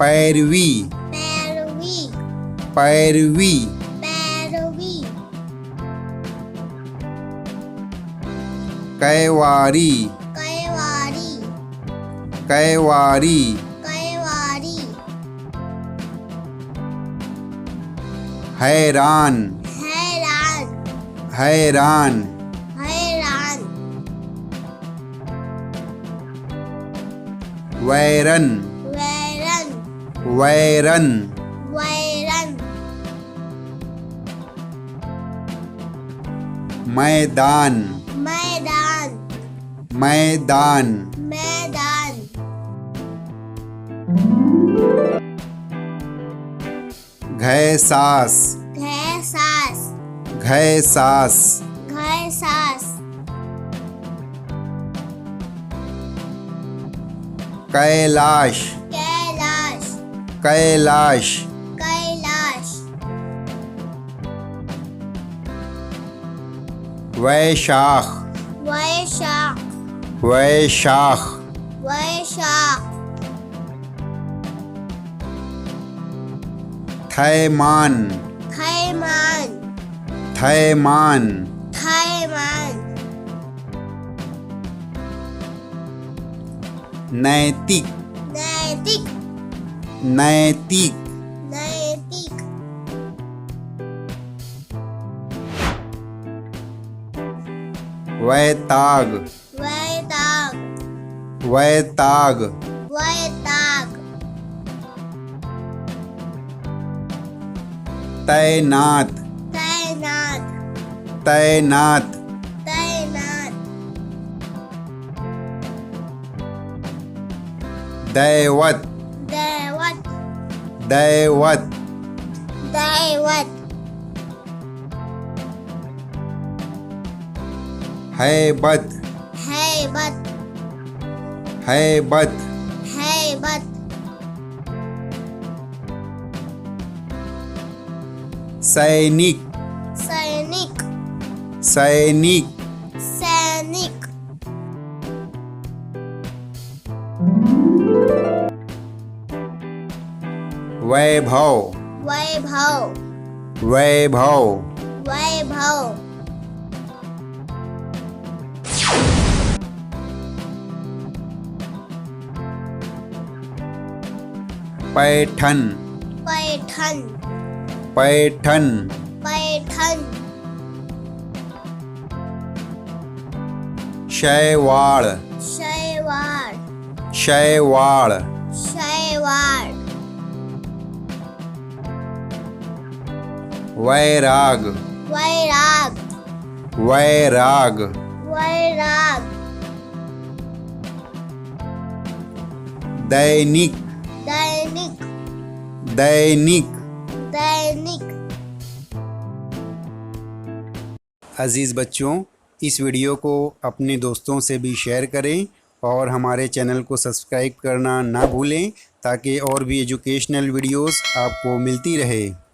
पैरवी पैरवी पैरवी पैरवी कैवारी कैवारी कैवारी कैवारी हैरान हैरान हैरान हैरान वैरन वैरन वैरन वैरन मैदान मैदान मैदान मैदान घैसास घैसास घैसास घैसास कैलाश कैलाश कैलाश कैलाश वैशाख वैशाख वैशाख वैशाख थैमान थैमान थैमान थैमान नैतिक नैतिक नैतिक नैतिक वैताग वैताग वैताग वैताग तैनात तैनात तैनात तैनात दैवत दैवत दैवत दैवत हैबत हैबत हैबत हैबत सैनिक सैनिक सैनिक सैनिक वैभव वैभव वैभव वैभव पैठन पैठन पैठन पैठन शैवाल शैवाल शैवाल शैवाल वैराग वैराग वैराग वैराग दैनिक दैनिक दैनिक दैनिक अज़ीज़ बच्चों, इस वीडियो को अपने दोस्तों से भी शेयर करें और हमारे चैनल को सब्सक्राइब करना ना भूलें ताकि और भी एजुकेशनल वीडियोस आपको मिलती रहे।